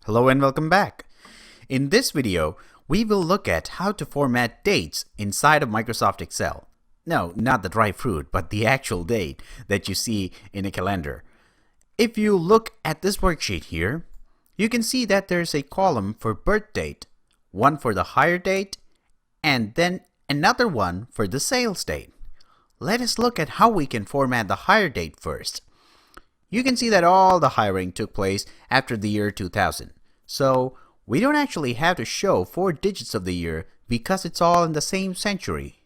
Hello and welcome back. In this video, we will look at how to format dates inside of Microsoft Excel. No, not the dry fruit, but the actual date that you see in a calendar. If you look at this worksheet here, you can see that there's a column for birth date, one for the hire date, and then another one for the sales date. Let us look at how we can format the hire date first. You can see that all the hiring took place after the year 2000. So we don't actually have to show 4 digits of the year because it's all in the same century,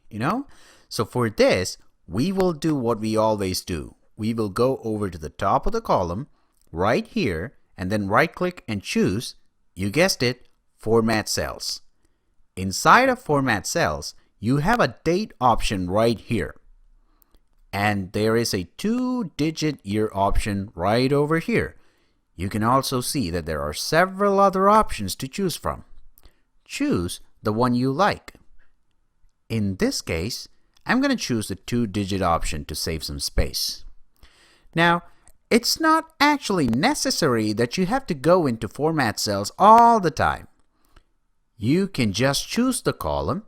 So for this, we will do what we always do. We will go over to the top of the column, right here, and then right click and choose, you guessed it, Format Cells. Inside of Format Cells, you have a date option right here. And there is a 2-digit year option right over here. You can also see that there are several other options to choose from. Choose the one you like. In this case, I'm going to choose the 2-digit option to save some space. Now, it's not actually necessary that you have to go into Format Cells all the time. You can just choose the column,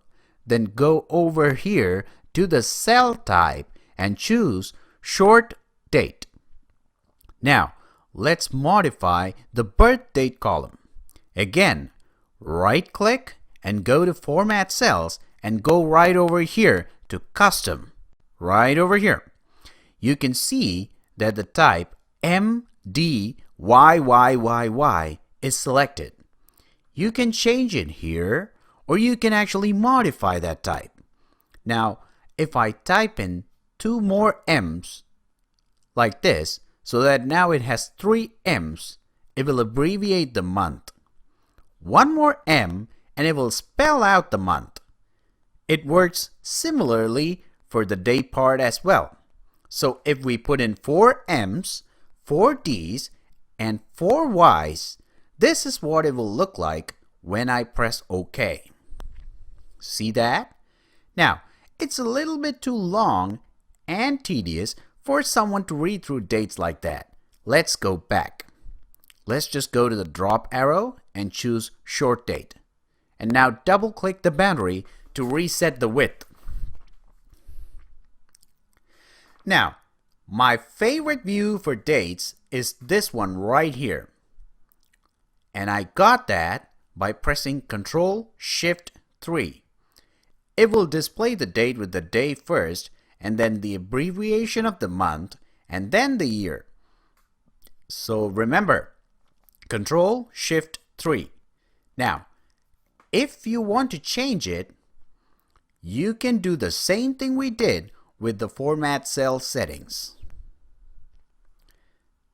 then go over here to the cell type and choose Short Date. Now, let's modify the birth date column. Again, right-click and go to Format Cells and go right over here to Custom. Right over here. You can see that the type MDYYYY is selected. You can change it here, or you can actually modify that type. Now, if I type in 2 more M's like this, so that now it has 3 M's, it will abbreviate the month. 1 more M and it will spell out the month. It works similarly for the day part as well. So if we put in 4 M's, 4 D's, and 4 Y's, this is what it will look like when I press OK. See that? Now, it's a little bit too long and tedious for someone to read through dates like that. Let's go back. Let's just go to the drop arrow and choose Short Date. And now double click the boundary to reset the width. Now, my favorite view for dates is this one right here. And I got that by pressing Ctrl-Shift-3. It will display the date with the day first, and then the abbreviation of the month, and then the year. So remember, Ctrl-Shift-3. Now, if you want to change it, you can do the same thing we did with the Format Cell settings.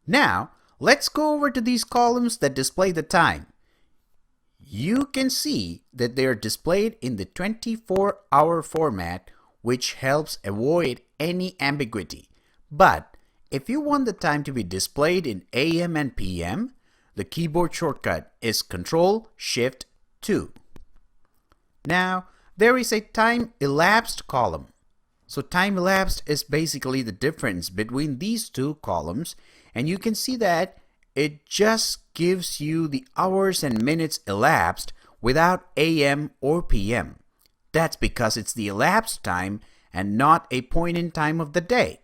Now, let's go over to these columns that display the time. You can see that they are displayed in the 24-hour format, which helps avoid any ambiguity. But if you want the time to be displayed in AM and PM, the keyboard shortcut is Ctrl-Shift-2. Now, there is a time elapsed column. So time elapsed is basically the difference between these two columns, and you can see that it just gives you the hours and minutes elapsed without AM or PM. That's because it's the elapsed time and not a point in time of the day.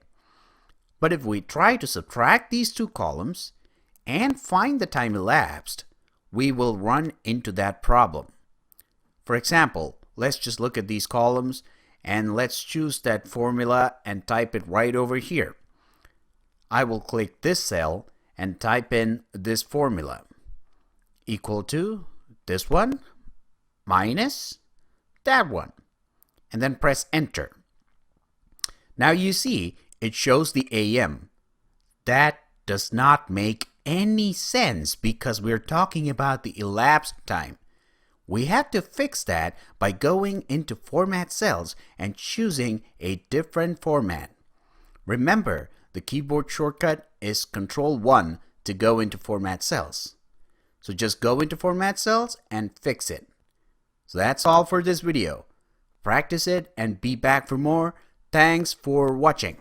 But if we try to subtract these two columns and find the time elapsed, we will run into that problem. For example, let's just look at these columns and let's choose that formula and type it right over here. I will click this cell and type in this formula, equal to this one minus that one, and then press enter. Now you see it shows the AM. That does not make any sense because we're talking about the elapsed time. We have to fix that by going into Format Cells and choosing a different format. Remember, the keyboard shortcut is Ctrl-1 to go into Format Cells. So just go into Format Cells and fix it. So that's all for this video. Practice it and be back for more. Thanks for watching.